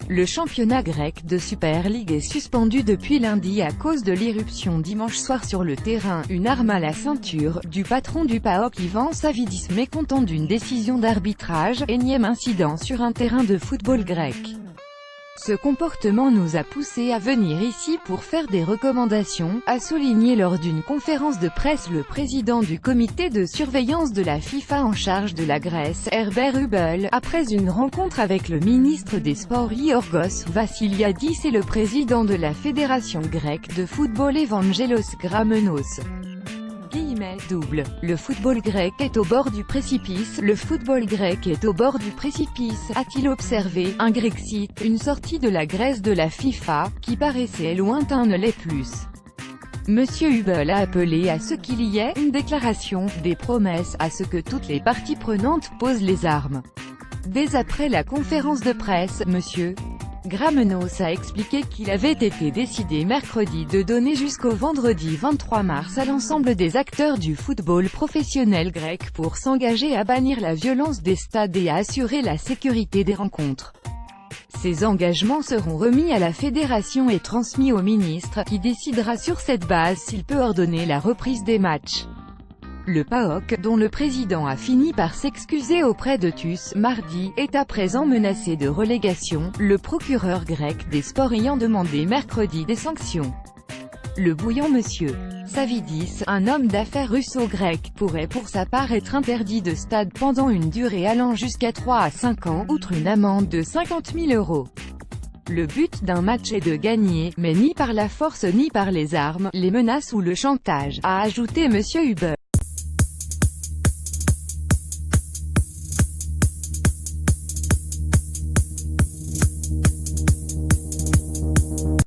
Le championnat grec de Super League est suspendu depuis lundi à cause de l'irruption dimanche soir sur le terrain, une arme à la ceinture, du patron du PAOK Ivan Savidis mécontent d'une décision d'arbitrage, énième incident sur un terrain de football grec. Ce comportement nous a poussés à venir ici pour faire des recommandations, a souligné lors d'une conférence de presse le président du comité de surveillance de la FIFA en charge de la Grèce, Herbert Hubel, après une rencontre avec le ministre des Sports Yorgos Vassiliadis et le président de la Fédération grecque de football Evangelos Gramenos. Le football grec est au bord du précipice, le football grec est au bord du précipice, a-t-il observé. Un Grexit, une sortie de la Grèce de la FIFA, qui paraissait lointain ne l'est plus. Monsieur Hubel a appelé à ce qu'il y ait une déclaration, des promesses, à ce que toutes les parties prenantes posent les armes. Dès après la conférence de presse, Monsieur Gramenos a expliqué qu'il avait été décidé mercredi de donner jusqu'au vendredi 23 mars à l'ensemble des acteurs du football professionnel grec pour s'engager à bannir la violence des stades et à assurer la sécurité des rencontres. Ces engagements seront remis à la fédération et transmis au ministre, qui décidera sur cette base s'il peut ordonner la reprise des matchs. Le PAOK, dont le président a fini par s'excuser auprès de TUS mardi, est à présent menacé de relégation, le procureur grec des sports ayant demandé mercredi des sanctions. Le bouillant Monsieur Savidis, un homme d'affaires russo-grec, pourrait pour sa part être interdit de stade pendant une durée allant jusqu'à 3 à 5 ans, outre une amende de 50 000 €. Le but d'un match est de gagner, mais ni par la force ni par les armes, les menaces ou le chantage, a ajouté Monsieur Hubel.